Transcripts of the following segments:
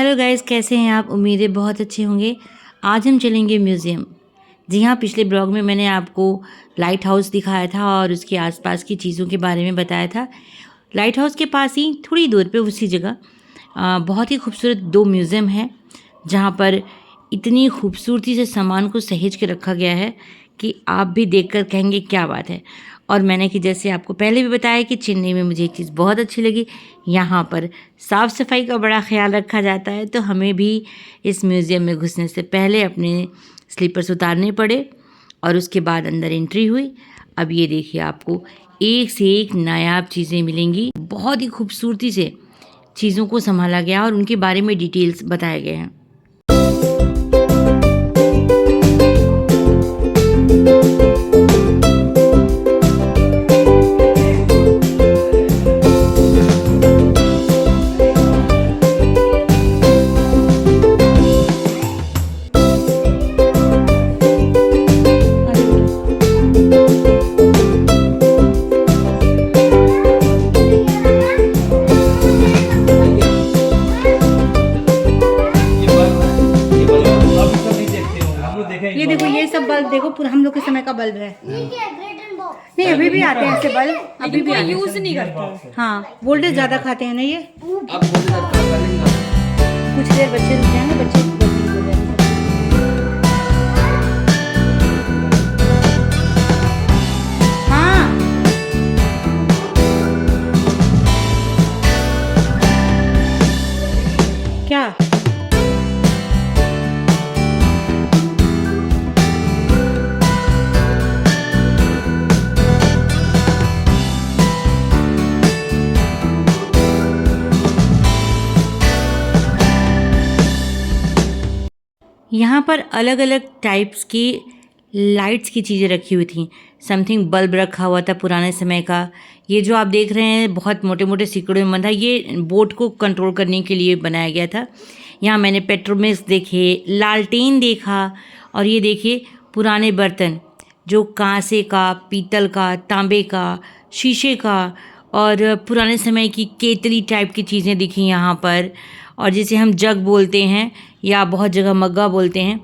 Hello guys, कैसे हैं आप? उम्मीद है बहुत अच्छे होंगे। आज हम चलेंगे म्यूज़ियम। जी हाँ, पिछले ब्लॉग में मैंने आपको लाइट हाउस दिखाया था और उसके आसपास की चीज़ों के बारे में बताया था। लाइट हाउस के पास ही थोड़ी दूर पे उसी जगह बहुत ही खूबसूरत 2 म्यूज़ियम हैं, जहाँ पर इतनी खूबसूरती से सामान को सहेज के रखा गया है कि आप भी देखकर कहेंगे क्या बात है। और मैंने कि जैसे आपको पहले भी बताया कि चेन्नई में मुझे एक चीज़ बहुत अच्छी लगी, यहाँ पर साफ़ सफाई का बड़ा ख्याल रखा जाता है। तो हमें भी इस म्यूज़ियम में घुसने से पहले अपने स्लीपर्स उतारने पड़े और उसके बाद अंदर एंट्री हुई। अब ये देखिए, आपको एक से एक नायाब चीज़ें मिलेंगी। बहुत ही खूबसूरती से चीज़ों को संभाला गया और उनके बारे में डिटेल्स बताए गए हैं। ये देखो, ये सब बल्ब देखो, पूरा हम लोग के समय का बल्ब है। नहीं, अभी भी आते हैं ऐसे बल्ब, अभी भी यूज नहीं करते। हाँ, वोल्टेज ज्यादा खाते हैं ना ये। कुछ देर बच्चे रुक जाएंगे, बच्चे जल्दी हो जाएंगे। हाँ, क्या यहाँ पर अलग अलग टाइप्स की लाइट्स की चीज़ें रखी हुई थी। समथिंग बल्ब रखा हुआ था पुराने समय का। ये जो आप देख रहे हैं बहुत मोटे मोटे सिकड़ों में बंधा, ये बोट को कंट्रोल करने के लिए बनाया गया था। यहाँ मैंने पेट्रोमेक्स देखे, लालटेन देखा, और ये देखिए पुराने बर्तन जो कांसे का, पीतल का, तांबे का, शीशे का, और पुराने समय की केतली टाइप की चीज़ें दिखी यहाँ पर। और जिसे हम जग बोलते हैं या बहुत जगह मग्गा बोलते हैं,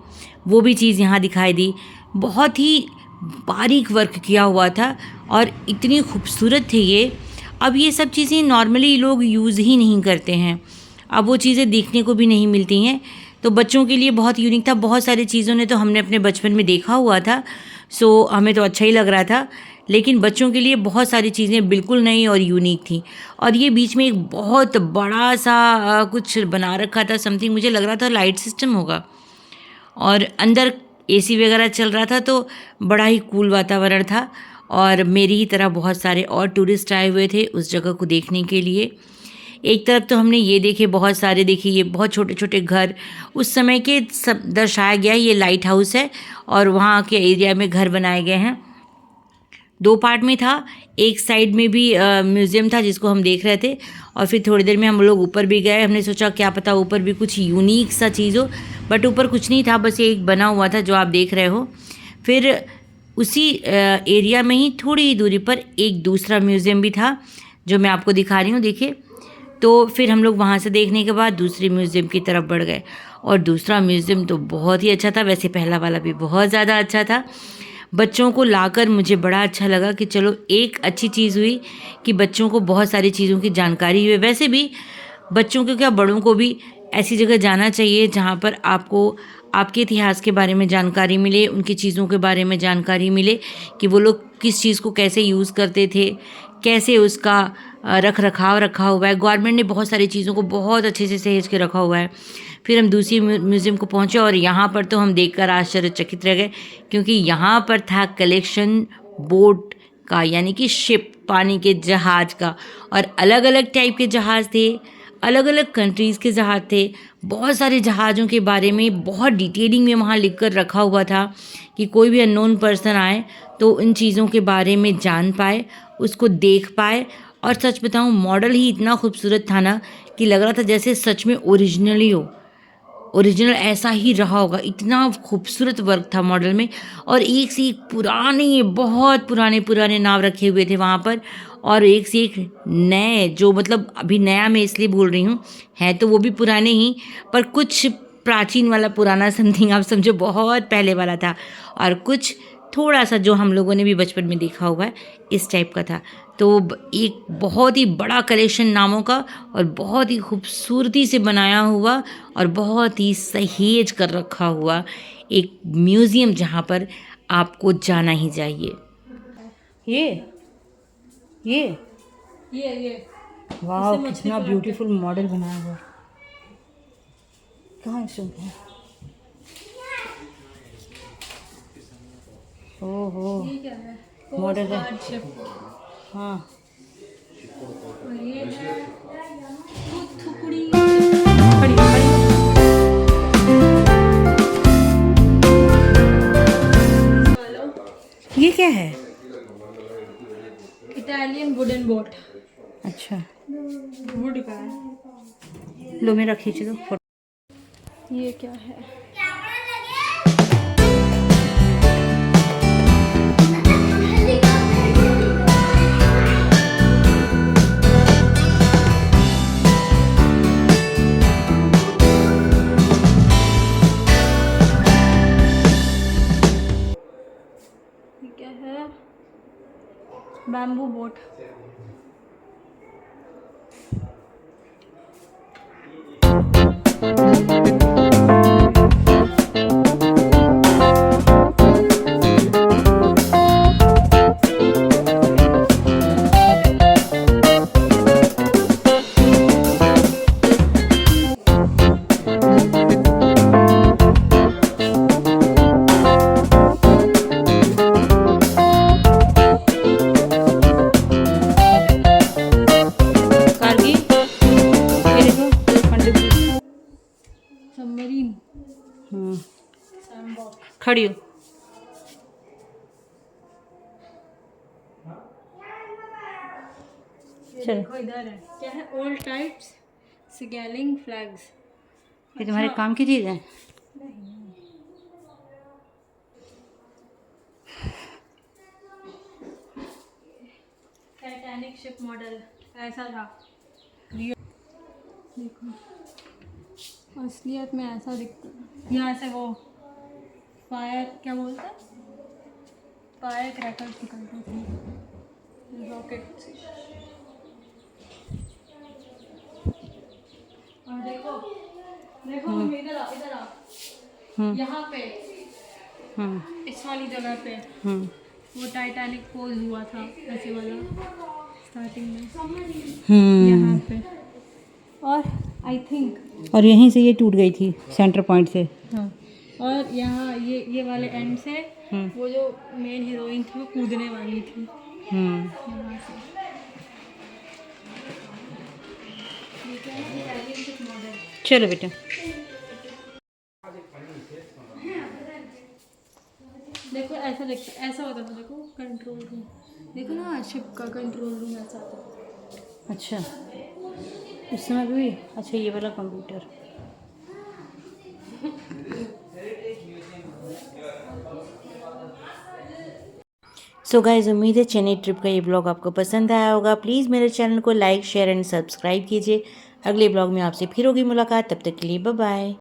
वो भी चीज़ यहाँ दिखाई दी। बहुत ही बारीक वर्क किया हुआ था और इतनी खूबसूरत थे ये। अब ये सब चीज़ें नॉर्मली लोग यूज़ ही नहीं करते हैं, अब वो चीज़ें देखने को भी नहीं मिलती हैं। तो बच्चों के लिए बहुत यूनिक था। बहुत सारी चीज़ों ने तो हमने अपने बचपन में देखा हुआ था, सो हमें तो अच्छा ही लग रहा था, लेकिन बच्चों के लिए बहुत सारी चीज़ें बिल्कुल नई और यूनिक थी। और ये बीच में एक बहुत बड़ा सा कुछ बना रखा था, समथिंग मुझे लग रहा था लाइट सिस्टम होगा, और अंदर एसी वगैरह चल रहा था, तो बड़ा ही कूल वातावरण था। और मेरी ही तरह बहुत सारे और टूरिस्ट आए हुए थे उस जगह को देखने के लिए। एक तरफ तो हमने ये देखे, बहुत सारे देखे, ये बहुत छोटे छोटे घर उस समय के सब दर्शाया गया है। ये लाइट हाउस है और वहाँ के एरिया में घर बनाए गए हैं। 2 पार्ट में था। एक साइड में भी म्यूज़ियम था जिसको हम देख रहे थे, और फिर थोड़ी देर में हम लोग ऊपर भी गए। हमने सोचा क्या पता ऊपर भी कुछ यूनिक सा चीज़ हो, बट ऊपर कुछ नहीं था, बस ये एक बना हुआ था जो आप देख रहे हो। फिर उसी एरिया में ही थोड़ी ही दूरी पर एक दूसरा म्यूज़ियम भी था जो मैं आपको दिखा रही हूँ, देखिए। तो फिर हम लोग वहाँ से देखने के बाद दूसरे म्यूज़ियम की तरफ बढ़ गए, और दूसरा म्यूज़ियम तो बहुत ही अच्छा था। वैसे पहला वाला भी बहुत ज़्यादा अच्छा था। बच्चों को लाकर मुझे बड़ा अच्छा लगा कि चलो एक अच्छी चीज़ हुई कि बच्चों को बहुत सारी चीज़ों की जानकारी हुई। वैसे भी बच्चों को क्या, बड़ों को भी ऐसी जगह जाना चाहिए जहाँ पर आपको आपके इतिहास के बारे में जानकारी मिले, उनकी चीज़ों के बारे में जानकारी मिले कि वो लोग किस चीज़ को कैसे यूज़ करते थे, कैसे उसका रख रखाव रखा हुआ है। गवर्नमेंट ने बहुत सारी चीज़ों को बहुत अच्छे से सहेज के रखा हुआ है। फिर हम दूसरी म्यूज़ियम को पहुँचे और यहाँ पर तो हम देखकर आश्चर्यचकित रह गए, क्योंकि यहाँ पर था कलेक्शन बोट का, यानी कि शिप, पानी के जहाज़ का। और अलग अलग टाइप के जहाज़ थे, अलग अलग कंट्रीज़ के जहाज़ थे। बहुत सारे जहाज़ों के बारे में बहुत डिटेलिंग में वहाँ लिख कर रखा हुआ था कि कोई भी अननोन पर्सन आए तो इन चीज़ों के बारे में जान पाए, उसको देख पाए। और सच बताऊँ, मॉडल ही इतना खूबसूरत था ना कि लग रहा था जैसे सच में ओरिजिनल ही हो। ओरिजिनल ऐसा ही रहा होगा, इतना खूबसूरत वर्क था मॉडल में। और एक से एक पुराने, बहुत पुराने पुराने नाव रखे हुए थे वहाँ पर, और एक से एक नए, जो मतलब अभी नया मैं इसलिए बोल रही हूँ, है तो वो भी पुराने ही, पर कुछ प्राचीन वाला पुराना समथिंग आप समझो बहुत पहले वाला था, और कुछ थोड़ा सा जो हम लोगों ने भी बचपन में देखा हुआ है इस टाइप का था। तो एक बहुत ही बड़ा कलेक्शन नामों का, और बहुत ही खूबसूरती से बनाया हुआ और बहुत ही सहेज कर रखा हुआ एक म्यूज़ियम जहाँ पर आपको जाना ही चाहिए। ये वाह, कितना ब्यूटीफुल मॉडल बनाया हुआ। कहाँ है? ओहो, मॉडल है। हाँ, और ये है थुथुकुड़ी। ये क्या है? Italian wooden boat. अच्छा, वुड का है। लो मेरा खींच दो। ये क्या है? क्या है? Bamboo boat. खड़ी हो। देखो इधर है, क्या है? Old types signalling flags. ये तुम्हारे काम की चीज़ है? टाइटैनिक शिप मॉडल ऐसा था। देखो असलियत में ऐसा दिखता है। यहाँ से वो फायर, क्या बोलते हैं, फायर क्रैकर्स निकलते थे, रॉकेट। और देखो देखो इधर आ, इधर आ। यहाँ पे इस वाली जगह पे वो टाइटैनिक पोज हुआ था ऐसे वाला स्टार्टिंग में, यहाँ पे। और आई थिंक, और यहीं से ये टूट गई थी सेंटर पॉइंट से। हाँ, और यहाँ ये वाले एंड से वो जो मेन हीरोइन थी वो कूदने वाली थी यहाँ से। चलो बेटा, देखो ऐसा दिखता, ऐसा होता था। देखो कंट्रोल रूम, देखो ना शिप का कंट्रोल रूम ऐसा था। अच्छा, उस समय भी। अच्छा, ये वाला कंप्यूटर। सो गाइस, उम्मीद है चेन्नई ट्रिप का ये ब्लॉग आपको पसंद आया होगा। प्लीज़ मेरे चैनल को लाइक, शेयर एंड सब्सक्राइब कीजिए। अगले ब्लॉग में आपसे फिर होगी मुलाकात, तब तक के लिए बाय बाय।